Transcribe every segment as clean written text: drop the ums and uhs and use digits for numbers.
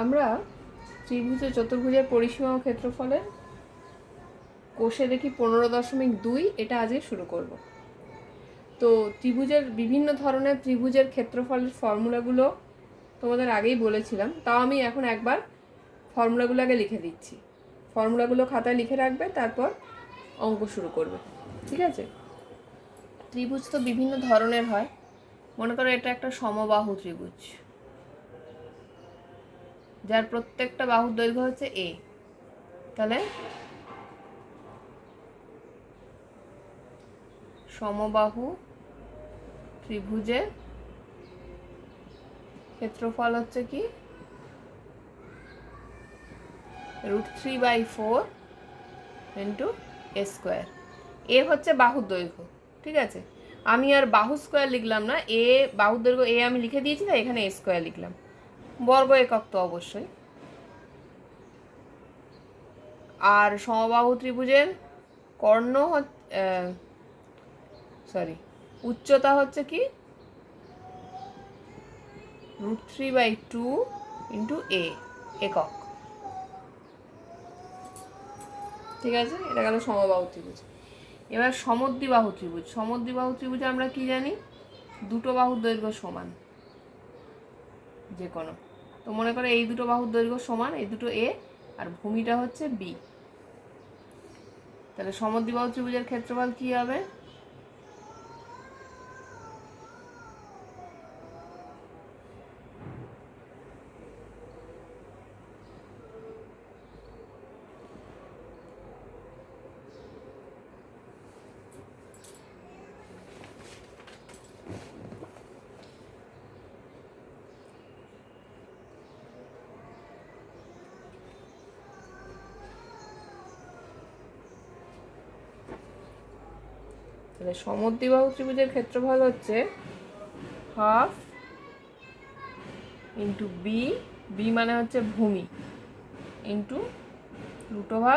আমরা ত্রিভুজ ও চতুর্ভুজের পরিসীমা ও ক্ষেত্রফলের কোষে দেখি 15.2 এটা আজকে শুরু করব। তো ত্রিভুজের বিভিন্ন ধরনের ত্রিভুজের ক্ষেত্রফলের ফর্মুলাগুলো তোমাদের আগেই বলেছিলাম, তাও আমি এখন একবার ফর্মুলাগুলো আগে লিখে দিচ্ছি। ফর্মুলাগুলো খাতায় লিখে রাখবে, তারপর অঙ্ক শুরু করবে, ঠিক আছে? ত্রিভুজ তো বিভিন্ন ধরনের হয়। মনে করো এটা একটা সমবাহু ত্রিভুজ, যার প্রত্যেকটা বাহুর দৈর্ঘ্য হচ্ছে a। তাহলে সমবাহু ত্রিভুজের ক্ষেত্রফল হচ্ছে কি √3/4 ইন্টু a স্কোয়ার। এ হচ্ছে বাহুর দৈর্ঘ্য, ঠিক আছে? আমি আর বাহু স্কোয়ার লিখলাম না, এ বাহুর দৈর্ঘ্য এ আমি লিখে দিয়েছি, তাই এখানে a স্কোয়ার লিখলাম। বর্গ একক তো অবশ্যই। আর সমবাহু ত্রিভুজের কর্ণ উচ্চতা হচ্ছে কি √3/2 ইন্টু a একক, ঠিক আছে? এটা গেল সমবাহু ত্রিভুজ। এবার সমদ্বিবাহু ত্রিভুজ। সমদ্বিবাহু ত্রিভুজে আমরা কি জানি? দুটো বাহুর দৈর্ঘ্য সমান যে কোনো। তো মনে করো এই দুটো বাহুর দৈর্ঘ্য সমান, এই দুটো a আর ভূমিটা হচ্ছে b। তাহলে সমদ্বিবাহু ত্রিভুজের ক্ষেত্রফল কি হবে? তাহলে সমদ্বিবাহু ত্রিভুজের ক্ষেত্রফল হচ্ছে হাফ ইন্টু বি, বি মানে হচ্ছে ভূমি, into √a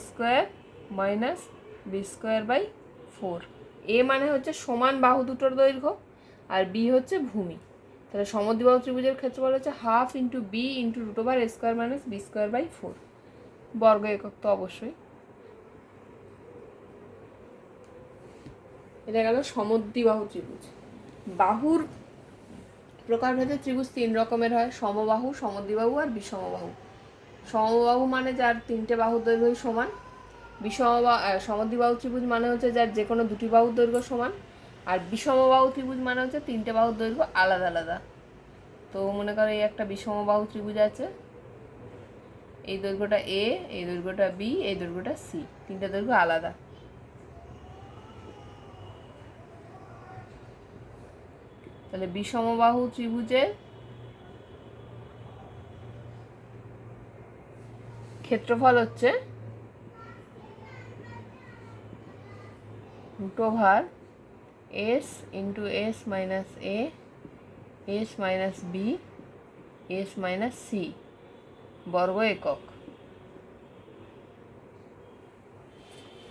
square minus b²/4। এ মানে হচ্ছে সমান বাহু দুটোর দৈর্ঘ্য, আর বি হচ্ছে ভূমি। তাহলে সমদ্বিবাহু ত্রিভুজের ক্ষেত্রফল হচ্ছে half into B into √a square minus b²/4। বর্গ একক তো অবশ্যই। এটা গেল সমদ্বিবাহু ত্রিভুজ। বাহুর প্রকারভেদে ত্রিভুজ 3 রকমের হয়: সমবাহু, সমদ্বিবাহু আর বিষমবাহু। সমবাহু মানে যার তিনটে বাহুর দৈর্ঘ্যই সমান। সমদ্বিবাহু ত্রিভুজ মানে হচ্ছে যার যে কোনো দুটি বাহুর দৈর্ঘ্য সমান। আর বিষমবাহু ত্রিভুজ মানে হচ্ছে তিনটে বাহুর দৈর্ঘ্য আলাদা আলাদা। তো মনে করো এই একটা বিষমবাহু ত্রিভুজ আছে, এই দৈর্ঘ্যটা a, এই দৈর্ঘ্যটা b, এই দৈর্ঘ্যটা c, তিনটে দৈর্ঘ্য আলাদা। তাহলে বিষমবাহু ত্রিভুজের ক্ষেত্রফল হচ্ছে √s into s minus a, s minus b, s minus c বর্গ একক।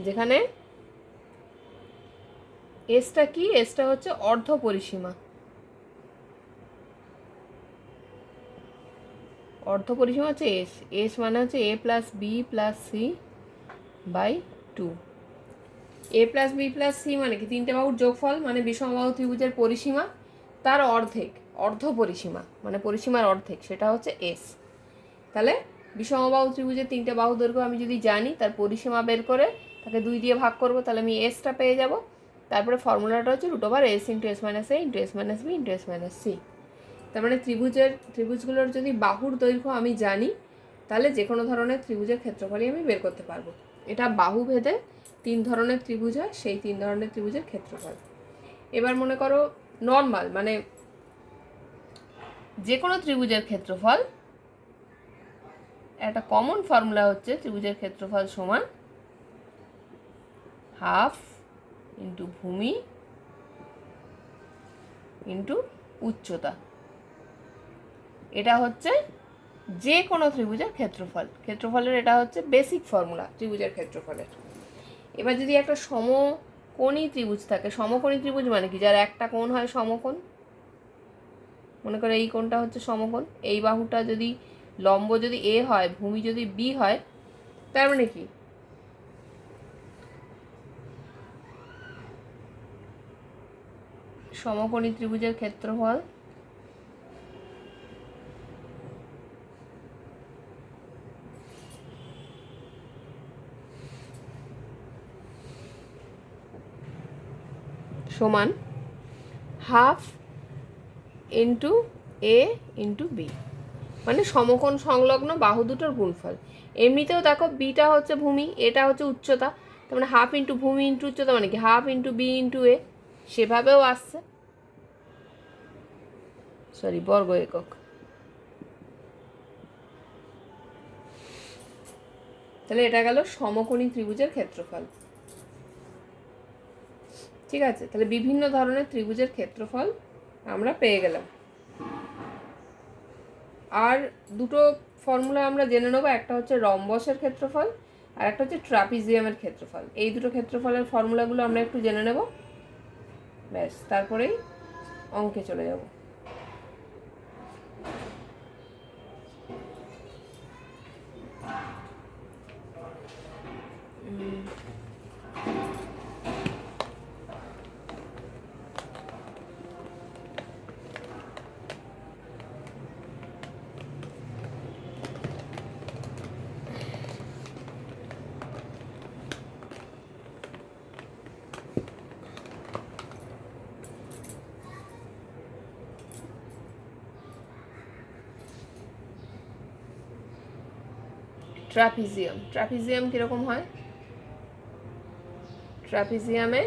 যেখানে এসটা কি? এসটা হচ্ছে অর্ধ পরিসীমা। অর্ধ পরিসীমা হচ্ছে এস। এস মানে হচ্ছে a plus B plus C by 2। a plus B plus C মানে কি? তিনটে বাহুর যোগফল, মানে বিষমবাহু ত্রিভুজের পরিসীমা তার অর্ধেক, অর্ধ পরিসীমা মানে পরিসীমার অর্ধেক, সেটা হচ্ছে এস। তাহলে বিষমবাহু ত্রিভুজের তিনটে বাহু দৈর্ঘ্য আমি যদি জানি, তার পরিসীমা বের করে তাকে 2 দিয়ে ভাগ করব, তাহলে আমি এসটা পেয়ে যাব। তারপরে ফর্মুলাটা হচ্ছে √s into s minus a into s minus b into s minus c। তার মানে ত্রিভুজগুলোর যদি বাহুর দৈর্ঘ্য আমি জানি, তাহলে যে কোনো ধরনের ত্রিভুজের ক্ষেত্রফলই আমি বের করতে পারবো। এটা বাহু ভেদে 3 ধরনের ত্রিভুজ হয়, সেই 3 ধরনের ত্রিভুজের ক্ষেত্রফল। এবার মনে করো নর্মাল মানে যে কোনো ত্রিভুজের ক্ষেত্রফল, একটা কমন ফর্মুলা হচ্ছে ত্রিভুজের ক্ষেত্রফল সমান হাফ ইন্টু ভূমি ইন্টু উচ্চতা। এটা হচ্ছে যে কোনো ত্রিভুজের ক্ষেত্রফলের এটা হচ্ছে বেসিক ফর্মুলা ত্রিভুজের ক্ষেত্রফলের। এবার যদি একটা সমকোণী ত্রিভুজ থাকে, সমকোণী ত্রিভুজ মানে কি? যার একটা কোণ হয় সমকোণ, মনে করো এই কোণটা হচ্ছে সমকোণ, এই বাহুটা যদি লম্ব যদি এ হয়, ভূমি যদি বি হয়, তার মানে কি সমকোণী ত্রিভুজের ক্ষেত্রফল সমান হাফ ইন্টু এ ইন্টু বি, মানে সমকোণ সংলগ্ন বাহু দুটোর গুণফল। এমনিতেও দেখো বিটা হচ্ছে ভূমি, এটা হচ্ছে উচ্চতা, তার মানে হাফ ইন্টু ভূমি ইন্টু উচ্চতা মানে কি হাফ ইন্টু বি ইন্টু এ, সেভাবেও আসছে, সরি বর্গ একক। তাহলে এটা গেল সমকোণী ত্রিভুজের ক্ষেত্রফল। ঠিক আছে, তাহলে বিভিন্ন ধরনের ত্রিভুজের ক্ষেত্রফল আমরা পেয়ে গেলাম। আর দুটো ফর্মুলা আমরা জেনে নেবো, একটা হচ্ছে রম্বসের ক্ষেত্রফল আর একটা হচ্ছে ট্রাপিজিয়ামের ক্ষেত্রফল। এই দুটো ক্ষেত্রফলের ফর্মুলাগুলো আমরা একটু জেনে নেব, ব্যাস তারপরেই অঙ্কে চলে যাব। ট্রাপিজিয়াম কীরকম হয়? ট্রাপিজিয়ামে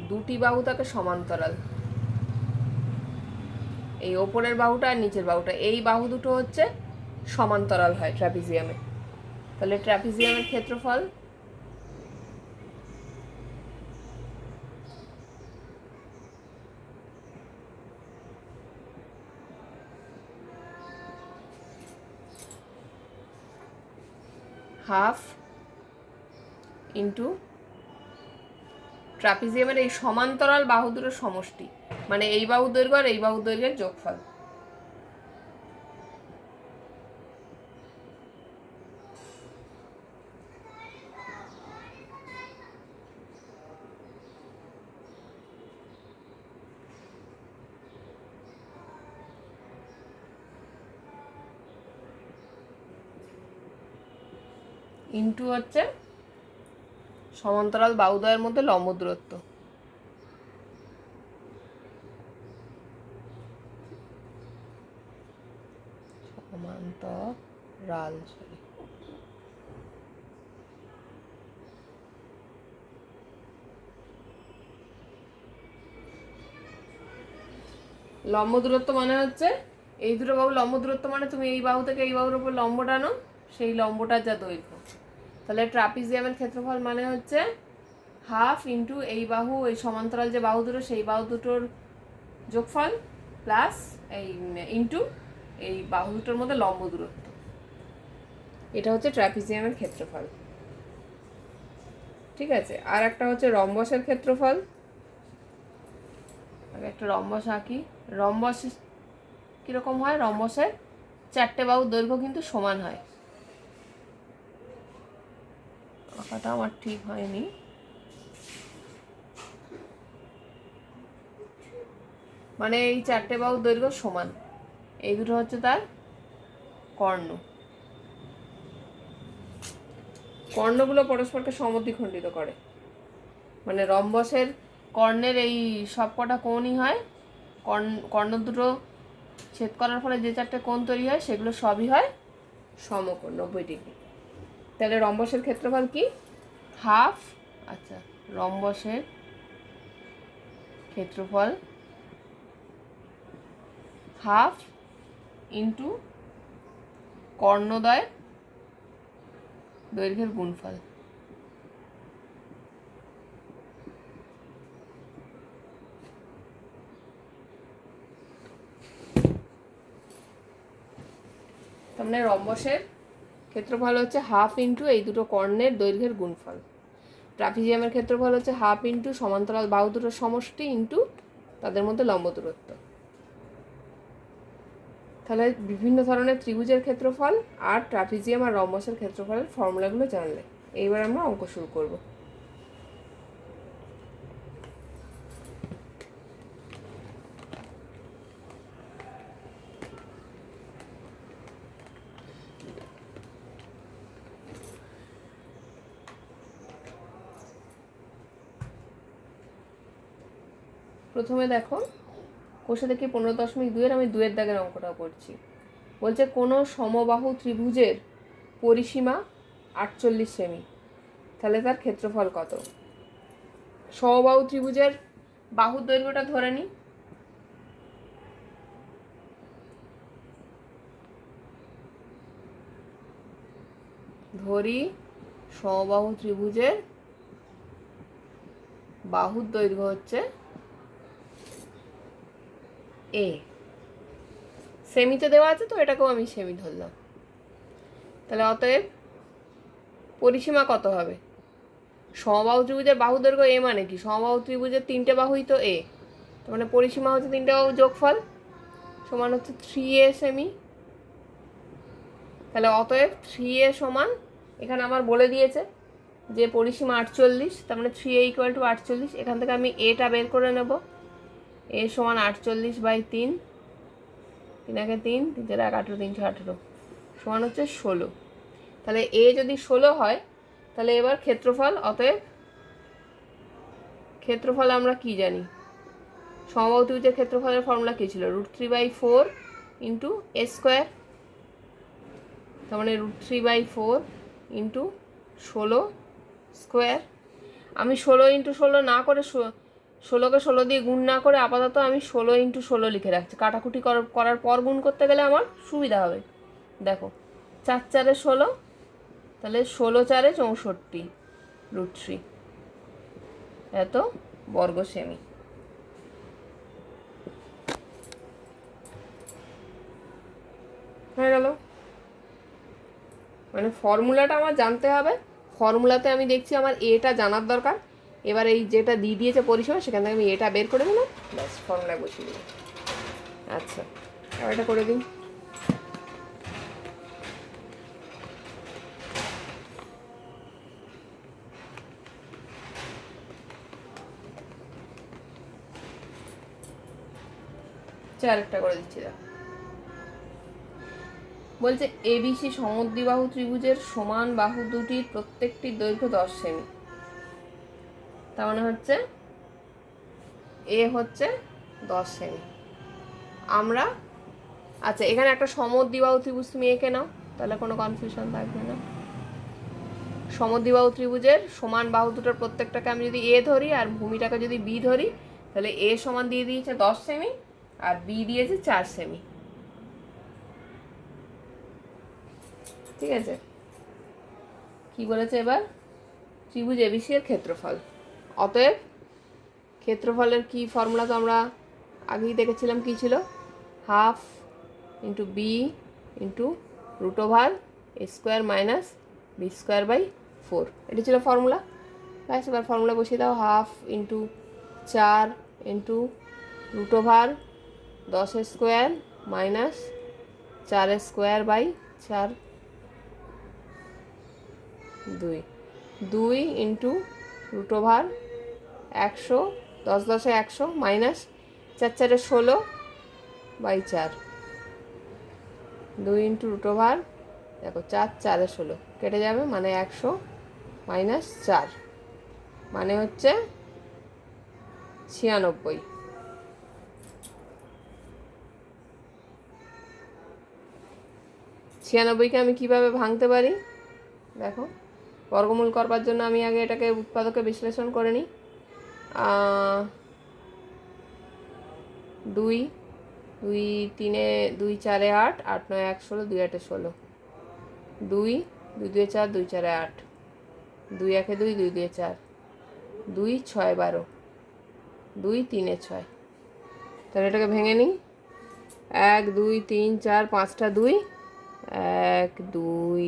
দুটি বাহু থাকে সমান্তরাল, এই ওপরের বাহুটা আর নিচের বাহুটা, এই বাহু দুটো হচ্ছে সমান্তরাল হয় ট্রাপিজিয়ামে। তাহলে ট্রাপিজিয়ামের ক্ষেত্রফল হাফ ইন্টু ট্রাপিজিয়ামের এই সমান্তরাল বাহু দুটোর সমষ্টি, মানে এই বাহু দৈর্ঘ্য আর এই বাহু দৈর্ঘ্যের যোগফল। ইন্টু হচ্ছে সমান্তরাল বাহুদ্বয়ের মধ্যে লম্ব দূরত্ব। সমান্তরাল লম্ব দূরত্ব মানে হচ্ছে এই দুটো বাহু লম্ব দূরত্ব, মানে তুমি এই বাহু থেকে এই বাহুর উপর লম্ব টানো, সেই লম্বটার যা দৈর্ঘ্য। তাহলে ট্রাপিজিয়ামের ক্ষেত্রফল মানে হচ্ছে হাফ ইন্টু এই বাহু, এই সমান্তরাল যে বাহু দুটো সেই বাহু দুটোর যোগফল প্লাস এই ইন্টু এই বাহু দুটোর মধ্যে লম্ব দূরত্ব। এটা হচ্ছে ট্রাপিজিয়ামের ক্ষেত্রফল। ঠিক আছে, আর একটা হচ্ছে রম্বসের ক্ষেত্রফল। আগে একটা রম্বস আঁকি। রম্বস কীরকম হয়? রম্বসের চারটে বাহুর দৈর্ঘ্য কিন্তু সমান হয়। আঁকাটা আমার ঠিক হয়নি, মানে এই চারটে বাহুর দৈর্ঘ্য সমান, এই দুটো হচ্ছে তার কর্ণ। কর্ণগুলো পরস্পরকে সমদ্বিখণ্ডিত করে, মানে রম্বসের কর্ণের এই সবকটা কোণই হয়, কর্ণ দুটো ছেদ করার ফলে যে চারটে কোণ তৈরি হয় সেগুলো সবই হয় সমকোণ 90 ডিগ্রি। তাহলে রম্বসের ক্ষেত্রফল কি? হাফ, আচ্ছা রম্বসের ক্ষেত্রফল হাফ ইন্টু কর্ণদ্বয় দৈর্ঘ্যের গুণফল। তার মানে রম্বসের ক্ষেত্রফল হচ্ছে হাফ ইন্টু এই দুটো কর্ণের দৈর্ঘ্যের গুণফল। ট্রাপিজিয়ামের ক্ষেত্রফল হচ্ছে হাফ ইন্টু সমান্তরাল বাহু দুটোর সমষ্টি ইন্টু তাদের মধ্যে লম্ব দূরত্ব। তাহলে বিভিন্ন ধরনের ত্রিভুজের ক্ষেত্রফল আর ট্রাপিজিয়াম আর রম্বসের ক্ষেত্রফলের ফর্মুলাগুলো জানলে, এইবার আমরা অঙ্ক শুরু করব। প্রথমে দেখো কোষে দেখি 15.2 আমি 2-এর দাগের অঙ্কটা করছি। বলছে কোনো সমবাহু ত্রিভুজের পরিসীমা 48 সেমি, তাহলে তার ক্ষেত্রফল কত? সমবাহু ত্রিভুজের বাহুর দৈর্ঘ্যটা ধরে নিই। ধরি সমবাহু ত্রিভুজের বাহুর দৈর্ঘ্য হচ্ছে এ, সেমিতে দেওয়া আছে তো এটাকেও আমি সেমি ধরলাম। তাহলে অতএব পরিসীমা কত হবে? সমবাহু ত্রিভুজের বাহু দৈর্ঘ্য এ মানে কি? সমবাহু ত্রিভুজের 3টে বাহুই তো এ, তার মানে পরিসীমা হচ্ছে 3টে বাহু যোগফল সমান হচ্ছে 3a সেমি। তাহলে অতএব 3a সমান, এখানে আমার বলে দিয়েছে যে পরিসীমা 48, তার মানে 3a = 48। এখান থেকে আমি এটা বের করে নেব। এ সমান 48/3, 3 × 3, 3 × 1 18, 318 সমান হচ্ছে 16। তাহলে এ যদি 16 হয় তাহলে এবার ক্ষেত্রফল, অতএব ক্ষেত্রফল আমরা কি জানি? সমবাহু ত্রিভুজের ক্ষেত্রফলের ফর্মুলা কী ছিল? √3/4 × a², তার মানে √3/4 × 16²। আমি 16 × 16 না করে 16কে 16 দিয়ে গুণ না করে আপাতত আমি 16 × 16 লিখে রাখছি। কাটাকুটি করার পর গুণ করতে গেলে আমার সুবিধা হবে। দেখো 4 × 4 = 16, তাহলে 16 × 4 = 64, √3 এত বর্গ সেমি। হয়ে গেল। মানে ফর্মুলাটা আমার জানতে হবে। ফর্মুলাতে আমি দেখছি আমার এটা জানার দরকার। এবার এই যেটা দিয়ে দিয়েছে পরিসীমা, সেখান থেকে আমি এটা বের করে দিলাম, ব্যাস ফর্মুলায় বসিয়ে দিলাম। আচ্ছা, এবার এটা করে দিই। আরেকটা করে দিচ্ছি। বলছে এবিসি সমদ্বিবাহু ত্রিভুজের সমান বাহু দুটির প্রত্যেকটির দৈর্ঘ্য 10 সেমি। তার মানে হচ্ছে এ হচ্ছে 10 সেমি। আমরা আচ্ছা, এখানে একটা সমদ্বিবাহু ত্রিভুজ তুমি এঁকে নাও, তাহলে কোনো কনফিউশন থাকবে না। সমদ্বিবাহু ত্রিভুজের সমান বাহু দুটোর প্রত্যেকটাকে আমি যদি এ ধরি আর ভূমিটাকে যদি বি ধরি, তাহলে এ সমান দিয়ে দিয়েছে 10 সেমি আর বি দিয়েছে 4 সেমি। ঠিক আছে, কি বলেছে এবার? ত্রিভুজ এবিসি এর ক্ষেত্রফল। অতএব ক্ষেত্রফলের কি ফর্মুলা তো আমরা আগেই দেখেছিলাম, কি ছিল? Half into B into √a² - b²/4, এটি ছিল ফর্মুলা। ব্যাস, এবার ফর্মুলা বসিয়ে দাও। Half into 4 into √10² - 4²/4, 2 into √100, 10 × 10 = 100 minus 4 × 4 = 16/4, 2 into দেখো 4 × 4 = 16 কেটে যাবে, মানে 100 মাইনাস 4 মানে হচ্ছে 96। 96কে আমি কিভাবে ভাঙতে পারি দেখো। বর্গমূল করবার জন্য আমি আগে এটাকে উৎপাদকে বিশ্লেষণ করে নিই। 2 2 3 2 4 8, 8 9 1 16, 2 8 16, 2 2 2 4, 2 4 8, 2 1 2, 2 2 4, 2 6 12, 2 3 6। তাহলে এটাকে ভেঙে নিই। 1 2 3 4 5টা 2, 1 2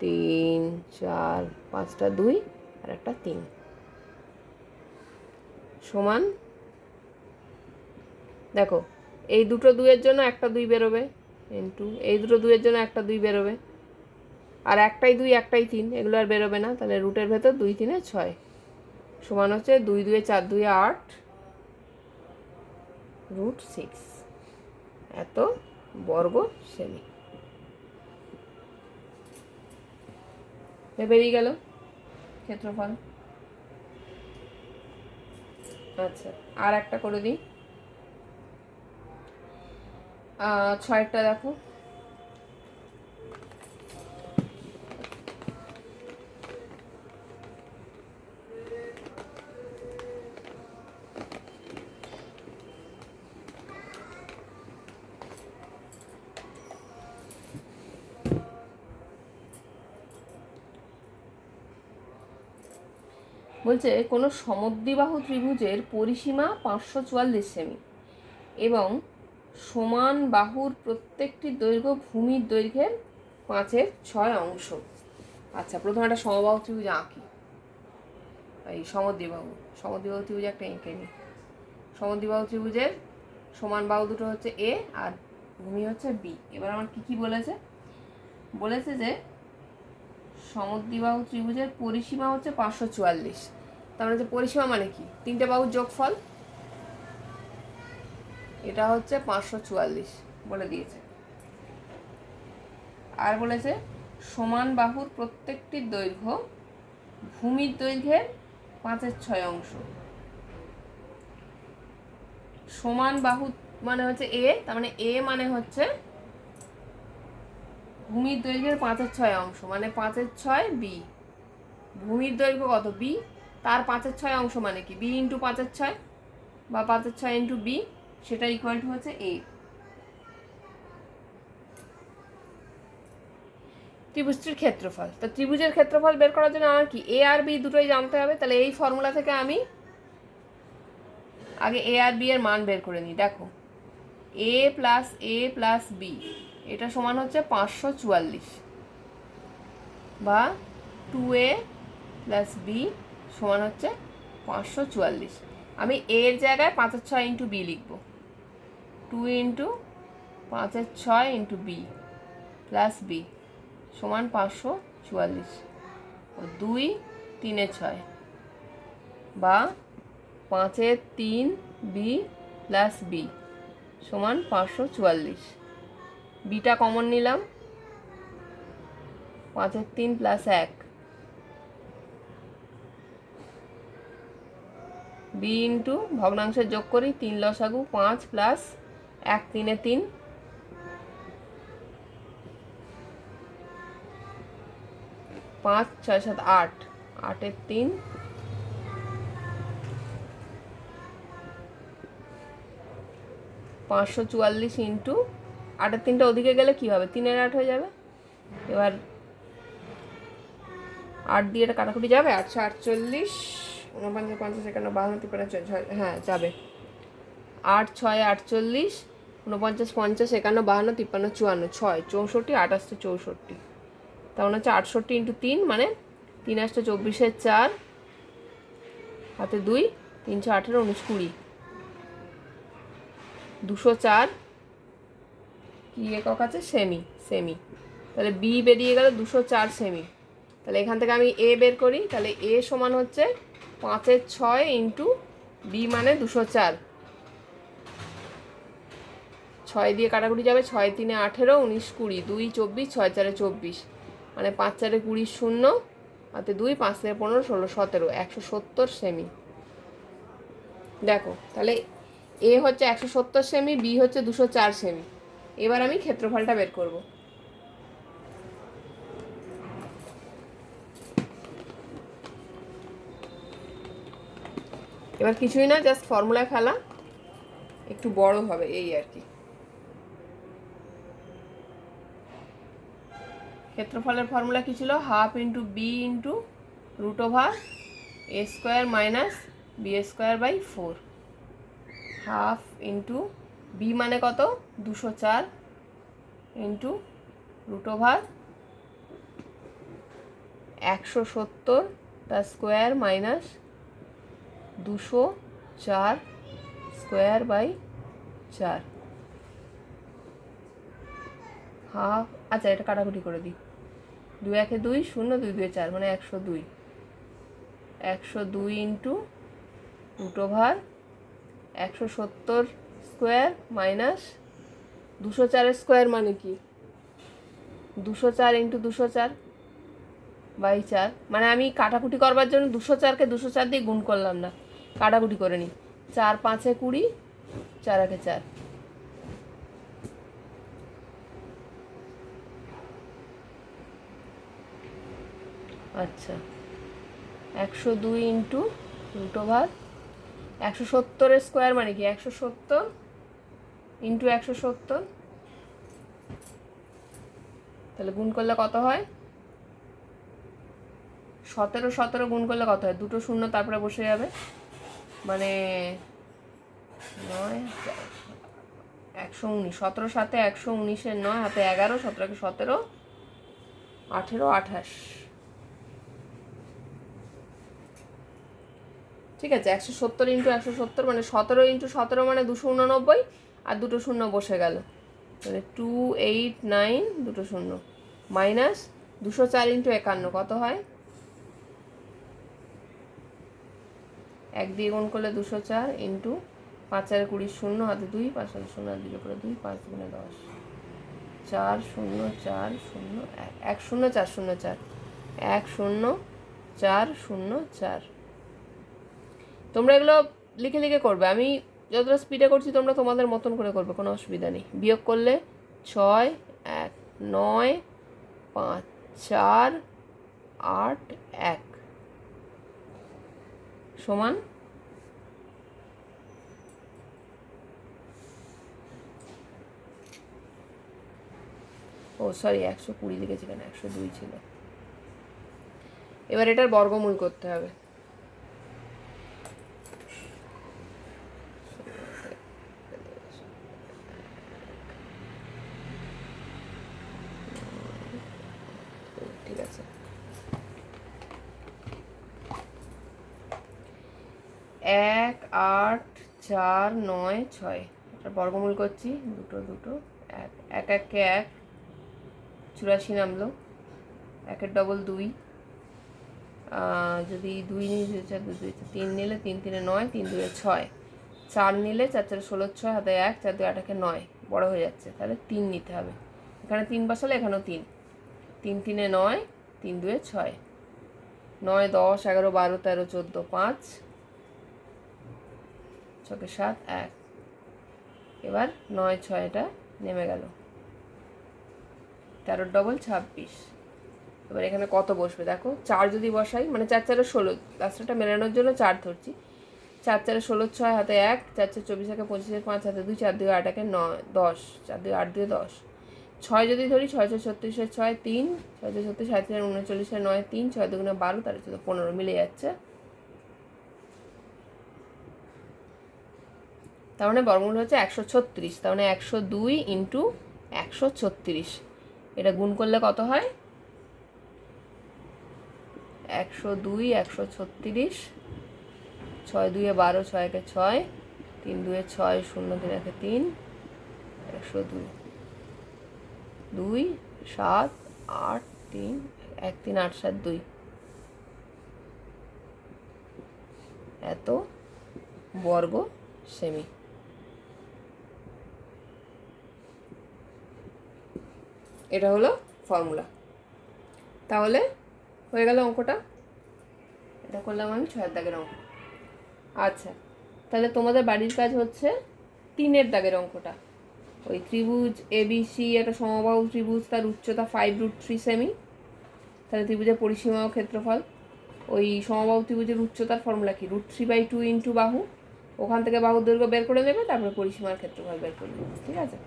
3 4 5টা 2 আর একটা 3 সমান, দেখো এই দুটো 2-এর জন্য একটা 2 বেরোবে, ইন্টু এই দুটো দুইয়ের জন্য একটা 2 বেরোবে, আর একটাই 2 একটাই 3, এগুলো আর বেরোবে না। তাহলে রুটের ভেতর 2 3 6 সমান হচ্ছে 2 2 4 2 8 √6 এত বর্গ সেমি। বেরিয়ে গেল ক্ষেত্রফল। আচ্ছা, আর একটা করে দিই। 6টা দেখো, বলছে কোনো সমদ্বিবাহু ত্রিভুজের পরিসীমা 544 সেমি এবং সমান বাহুর প্রত্যেকটি দৈর্ঘ্য ভূমির দৈর্ঘ্যের 5/6 অংশ। আচ্ছা, প্রথমে একটা সমবাহু ত্রিভুজ আঁকি। এই সমদ্বিবাহু ত্রিভুজ একটা এঁকে নিই। সমদ্বিবাহু ত্রিভুজের সমান বাহু দুটো হচ্ছে এ আর ভূমি হচ্ছে বি। এবার আমার কি বলেছে? বলেছে যে সমদ্বিবাহু ত্রিভুজের পরিসীমা হচ্ছে 544। তার মানে যে পরিসীমা মানে কি? তিনটে বাহুর যোগফল, এটা হচ্ছে 544 বলে দিয়েছে। আর বলেছে সমান বাহুর প্রত্যেকটি দৈর্ঘ্য ভূমির দৈর্ঘ্যের 5/6 অংশ। সমান বাহু মানে হচ্ছে এ, তার মানে এ মানে হচ্ছে ভূমির দৈর্ঘ্যের 5/6 অংশ, মানে 5/6 বি। ভূমির দৈর্ঘ্য কত? বি, তার 5/6 অংশ মানে কি? বি ইন্টু 5/6 বা 5/6 ইন্টু বি, সেটা ইকুয়াল টু হচ্ছে এ। ত্রিভুজটির ক্ষেত্রফল। তো ত্রিভুজের ক্ষেত্রফল বের করার জন্য আমার কি এ আর বি দুটোই জানতে হবে। তাহলে এই ফর্মুলা থেকে আমি আগে এ আর বি এর মান বের করে নিই। দেখো, এ প্লাস বি এটা সমান হচ্ছে 544 বা 2a প্লাস বি সমান হচ্ছে 544। আমি এর জায়গায় 5/6 ইন্টু বি লিখব। 2 into 5/6 into B plus B সমান 544 ও 2 3 6 বা 5/3 বি প্লাস বি সমান 544। বিটা কমন নিলাম, 5/3 প্লাস 1 বি ইন্টু ভগ্নাংশের যোগ করি 3 লসাগু 5 প্লাস 1 3 3 5 6 7 8 8/3 544 ইন্টু 8/3টা ওদিকে গেলে কি হবে? 3 8 হয়ে যাবে। এবার 8 দিয়ে এটা কাটাকুটি যাবে। 848 49 50 51 52 53 হ্যাঁ যাবে। 8 6 48 49 50 51 52 53 54 6 64 28 64, তার মানে হচ্ছে 68 ইন্টু 3 মানে 3 8 24 4 হাতে 2 3 18 19 20 204 কি একক আছে? সেমি। তাহলে বি বেরিয়ে গেল 204 সেমি। তাহলে এখান থেকে আমি এ বের করি। তাহলে এ সমান হচ্ছে 5/6 ইন্টু বি মানে 204। 6 দিয়ে কাটাকুটি যাবে। 6 3 18 19 20 2 24 6 4 24 মানে 5 4 20 শূন্য হাতে 2 5 3 15 16 17 170 সেমি। দেখো, তাহলে এ হচ্ছে 170 সেমি, বি হচ্ছে 204 সেমি। এবার আমি ক্ষেত্রফলটা বের করব। এবার কিছুই না, জাস্ট ফর্মুলায় ফেলা, একটু বড় হবে এই আর কি। ক্ষেত্রফলের ফর্মুলা কি ছিল? Half into B into √a² minus b² / 4। Half into B মানে কত? 204 ইন্টু √170 তার স্কোয়ার মাইনাস 204² / 4 হাফ, আচ্ছা এটা কাটাকুটি করে দিই, 2 একে 2, 0 2 2 4 মানে 102, 102 ইন্টু √, 170 স্কোয়ার মাইনাস 204 স্কোয়ার মানে কি 204 ইন্টু 204 বাই 4, মানে আমি কাটাকুটি করবার জন্য 204কে 204 দিয়ে গুণ করলাম না, কাটাকুটি করে নিই। 4 5 এ 20, 4 একে 4, আচ্ছা 102 ইন্টু √, 170 স্কোয়ার মানে কি 170 ইন্টু 170, তাহলে গুণ করলে কত হয় 17 17 গুণ করলে কত হয়, দুটো শূন্য তারপরে বসে যাবে, মানে 9 119, 17 সাথে 119 9 হাতে 11, 17 কে 17, 18 28, ঠিক আছে। 170 ইন্টু 170 মানে 17 ইন্টু 17 মানে 289, আর দুটো শূন্য বসে গেল, তাহলে 289 দুটো শূন্য মাইনাস 204 ইন্টু 51 কত হয়, 1 দিয়ে গুণ করলে 204 ইন্টু 5 4 20, 0 হাতে 2, 5 হাতে 0 হাতে 2 করে 2, 5 গুণে 10, 4 0 4 0 1 0 4 0 4 1 0 4 0 4। তোমরা এগুলো লিখে লিখে করবে, আমি যতটা স্পিডে করছি তোমরা তোমাদের মতন করে করবে, কোনো অসুবিধা নেই। বিয়োগ করলে 6 1 9 5 4 8 1 সমান ও সরি 120 লিখেছি কেন, 102 ছিল। এবার এটার বর্গমূল করতে হবে, ঠিক আছে। 1 8 4 9 6, এটার বর্গমূল করছি, দুটো দুটো 1 1 1 কে 1, 84 নামলো, 1 ডবল 2, যদি 2 নিই 2 4 2 2 3 নিলে 3 3 9, 3 2 6, 4 নিলে 4 4 16 6 হাতে 1, 4 2 8 9, বড় হয়ে যাচ্ছে, তাহলে 3 নিতে হবে, এখানে 3 বসালে এখানেও 3, 3 3 9, 3 2 6, 9 10 11 12 13 14 5, 6 7 1, এবার 9 6 এটা নেমে গেল, 13 ডবল 26। এবার এখানে কত বসবে দেখো, 4 যদি বসাই মানে 4 4 16, রাস্তাটা মেলানোর জন্য 4 ধরছি, 4 4 16 6 হাতে 1, 4 4 24 একে 25 5 হাতে 2, 4 2 8 একে 9 10, 4 2 8 2 10, 6 যদি ধরি 6 6 36 6 3, 6 6 36 37 39 9 3, 6 2 12 13 14 15 মিলে যাচ্ছে, তার মানে বর্গমূল হচ্ছে 136, তার মানে 102 ইন্টু 136, এটা গুণ করলে কত হয় 102 136, 6 2 12 6 1 6, 3 2 6 0 3 1 3, 102 2 7 8 3 1 3 8 7 2, এত বর্গ সেমি। এটা হলো ফর্মুলা, তাহলে হয়ে গেল অঙ্কটা, এটা করলাম আমি 6 দাগের অঙ্ক। আচ্ছা তাহলে তোমাদের বাড়ির কাজ হচ্ছে 3 দাগের অঙ্কটা, ওই ত্রিভুজ ABC একটা সমবাহু ত্রিভুজ, তার উচ্চতা 5√3 সেমি, তাহলে ত্রিভুজের পরিসীমা ও ক্ষেত্রফল, ওই সমবাহু ত্রিভুজের উচ্চতার ফর্মুলা কি √3/2 ইন্টু বাহু, ওখান থেকে বাহুর দৈর্ঘ্য বের করে নেবে, তারপরে পরিসীমার ক্ষেত্রফল বের করে নেবে, ঠিক আছে।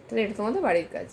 তাহলে এটা তোমাদের বাড়ির কাজ।